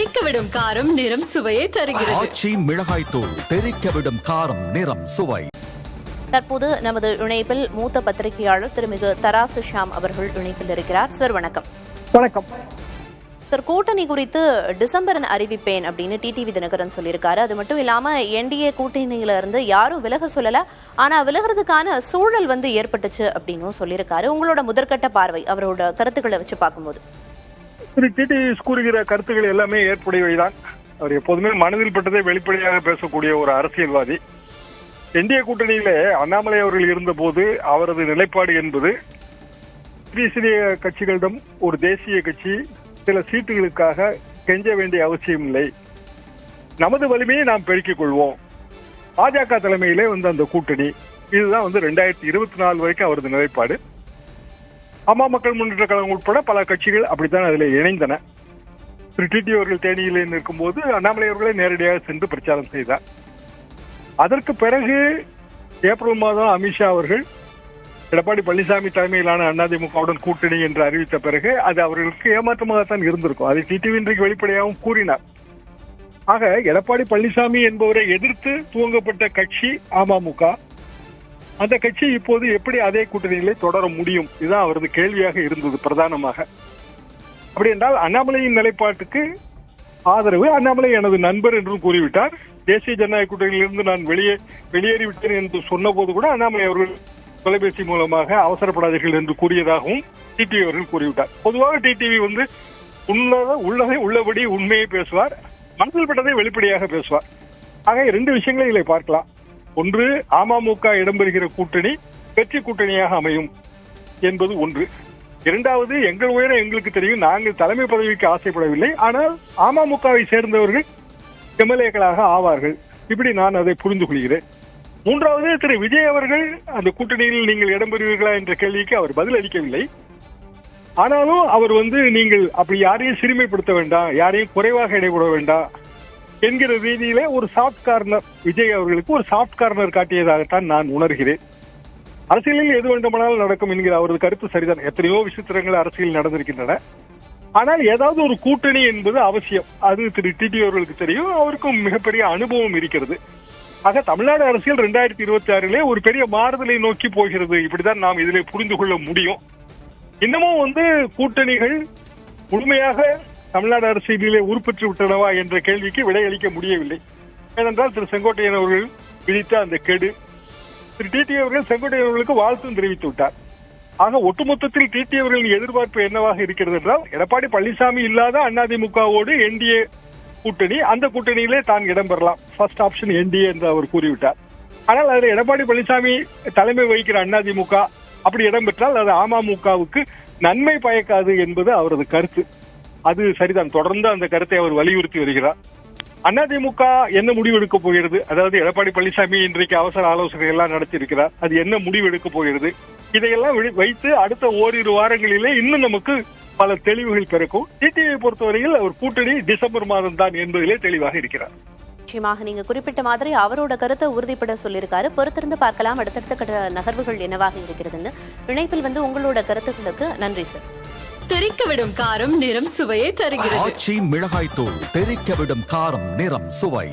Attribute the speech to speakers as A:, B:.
A: தெறிக்கவிடும் காரம் நிறம் சுவையை தருகிறது.
B: ஆச்சி மிளகாய் தூள் தெறிக்கவிடும் காரம் நிறம் சுவை.
C: தற்போது நமது இணைப்பில் மூத்த பத்திரிகையாளர் திருமிகு தராசு ஷாம் அவர்கள் இணைப்பில் இருக்கிறார். சார் வணக்கம்.
D: வணக்கம்
C: சார், கூட்டணி குறித்து டிசம்பர் அறிவிப்பேன் அப்படின்னு டிடிவி தினகரன் சொல்லியிருக்காரு. அது மட்டும் இல்லாம என்டிஏ கூட்டணியில இருந்து யாரும் விலக சொல்லல, ஆனா விலகிறதுக்கான சூழல் ஏற்பட்டுச்சு அப்படின்னு சொல்லியிருக்காரு. உங்களோட முதற்கட்ட பார்வை அவரோட கருத்துக்களை வச்சு பார்க்கும்போது?
D: திரு டிடிவி கூறுகிற கருத்துக்கள் எல்லாமே ஏற்புடையவைதான். அவர் எப்போதுமே மனதில் பட்டதை வெளிப்படையாக பேசக்கூடிய ஒரு அரசியல்வாதி. என்டிஏ கூட்டணியில அண்ணாமலை அவர்கள் இருந்த போது அவரது நிலைப்பாடு என்பது சிறிய கட்சிகளிடம் ஒரு தேசிய கட்சி சில சீட்டுகளுக்காக கெஞ்ச வேண்டிய அவசியம் இல்லை, நமது வலிமையை நாம் பெருக்கிக் கொள்வோம். பாஜக தலைமையிலே அந்த கூட்டணி இதுதான் 2024 வரைக்கும் அவரது நிலைப்பாடு. அம்மா மக்கள் முன்னேற்ற கழகம் உட்பட பல கட்சிகள் அப்படித்தான் அதில் இணைந்தன. திரு டிடி அவர்கள் தேனியிலே நிற்கும் போது அண்ணாமலை அவர்களை நேரடியாக சென்று பிரச்சாரம் செய்தார். அதற்கு பிறகு ஏப்ரல் மாதம் அமித்ஷா அவர்கள் எடப்பாடி பழனிசாமி தலைமையிலான அதிமுகவுடன் கூட்டணி என்று அறிவித்த பிறகு அது அவர்களுக்கு ஏமாற்றமாகத்தான் இருந்திருக்கும். அதை டிடிவி இன்றைக்கு வெளிப்படையாகவும் கூறினார். ஆக எடப்பாடி பழனிசாமி என்பவரை எதிர்த்து துவங்கப்பட்ட கட்சி அமமுக. அந்த கட்சி இப்போது எப்படி அதே கூட்டணியிலே தொடர முடியும்? இதுதான் அவரது கேள்வியாக இருந்தது பிரதானமாக. அப்படி என்றால் அண்ணாமலையின் நிலைப்பாட்டுக்கு ஆதரவு. அண்ணாமலை எனது நண்பர் என்றும் கூறிவிட்டார். தேசிய ஜனநாயக கூட்டணியிலிருந்து நான் வெளியேறிவிட்டேன் என்று சொன்ன போது கூட அண்ணாமலை அவர்கள் தொலைபேசி மூலமாக அவசரப்படாதீர்கள் என்று கூறியதாகவும் டிடிவி அவர்கள் கூறிவிட்டார். பொதுவாக டிடிவி உள்ளதை உள்ளபடி உண்மையை பேசுவார், மனதில் பட்டதை வெளிப்படையாக பேசுவார். ஆக 2 விஷயங்களை இதில் பார்க்கலாம். ஒன்று, அமமுக இடம்பெறுகிற கூட்டணி வெற்றி கூட்டணியாக அமையும் என்பது ஒன்று. இரண்டாவது, எங்கள் உயரம் எங்களுக்கு தெரியும், நாங்கள் தலைமை பதவிக்கு ஆசைப்படவில்லை, ஆனால் அமமுகவை சேர்ந்தவர்கள் எம்எல்ஏக்களாக ஆவார்கள். இப்படி நான் அதை புரிந்து கொள்கிறேன். மூன்றாவது, திரு விஜய் அவர்கள் அந்த கூட்டணியில் நீங்கள் இடம்பெறுவீர்களா என்ற கேள்விக்கு அவர் பதில் அளிக்கவில்லை. ஆனாலும் அவர் நீங்கள் அப்படி யாரையும் சிறுமைப்படுத்த வேண்டாம், யாரையும் குறைவாக இடைபட வேண்டாம் என்கிற ரீதியிலே ஒரு சாஃப்ட் கார்னர், விஜய் அவர்களுக்கு ஒரு சாஃப்ட் கார்னர் காட்டியதாகத்தான் நான் உணர்கிறேன். அரசியலில் எது வேண்டுமானாலும் நடக்கும் என்கிற அவரது கருத்து சரிதான். எத்தனையோ விசித்திரங்கள் அரசியல் நடந்திருக்கின்றன. ஆனால் ஏதாவது ஒரு கூட்டணி என்பது அவசியம். அது திரு டிடி அவர்களுக்கு தெரியும், அவருக்கும் மிகப்பெரிய அனுபவம் இருக்கிறது. ஆக தமிழ்நாடு அரசியல் 2026 ஒரு பெரிய மாறுதலை நோக்கி போகிறது. இப்படிதான் நாம் இதிலே புரிந்து கொள்ள முடியும். இன்னமும் கூட்டணிகள் முழுமையாக தமிழ்நாடு அரசியலிலே உருப்பெற்று விட்டனவா என்ற கேள்விக்கு விடையளிக்க முடியவில்லை. ஏனென்றால் திரு செங்கோட்டையன் அவர்கள் விதித்த அந்த கெடு, திரு டிடி அவர்கள் செங்கோட்டையன் அவர்களுக்கு வாழ்த்தும் தெரிவித்து விட்டார். ஆக ஒட்டுமொத்தத்தில் டிடி அவர்களின் எதிர்பார்ப்பு என்னவாக இருக்கிறது என்றால், எடப்பாடி பழனிசாமி இல்லாத அதிமுகவோடு என்டிஏ கூட்டணி, அந்த கூட்டணியிலே தான் இடம்பெறலாம். ஃபர்ஸ்ட் ஆப்ஷன் என்டிஏ என்று அவர் கூறிவிட்டார். ஆனால் அதில் எடப்பாடி பழனிசாமி தலைமை வகிக்கிற அதிமுக அப்படி இடம்பெற்றால் அது அமமுகவுக்கு நன்மை பயக்காது என்பது அவரது கருத்து. அது சரிதான். தொடர்ந்து அந்த கருத்தை அவர் வலியுறுத்தி வருகிறார். அதிமுக என்ன முடிவு எடுக்க போகிறது? அதாவது எடப்பாடி பழனிசாமி இன்றைக்கு அவசர ஆலோசனை எல்லாம் நடத்தியிருக்கிறார். அது என்ன முடிவு எடுக்க போகிறது? இதையெல்லாம் வைத்து அடுத்த ஓரிரு வாரங்களிலே இன்னும் நமக்கு பல தெளிவுகள் பிறக்கும். டிடிவியை பொறுத்தவரையில் அவர் கூட்டணி டிசம்பர் மாதம் தான் என்பதிலே தெளிவாக இருக்கிறார்.
C: நிச்சயமாக நீங்க குறிப்பிட்ட மாதிரி அவரோட கருத்தை உறுதிப்பட சொல்லியிருக்காரு. பொறுத்திருந்து பார்க்கலாம் அடுத்தடுத்த நகர்வுகள் என்னவாக இருக்கிறதுன்னு. இணைப்பில் உங்களோட கருத்துக்களுக்கு நன்றி சார்.
A: தெறிக்கவிடும் காரம் நிறம் சுவையை தருகிறது.
B: ஆச்சி மிளகாய் தூள் தெறிக்கவிடும் காரம் நிறம் சுவை.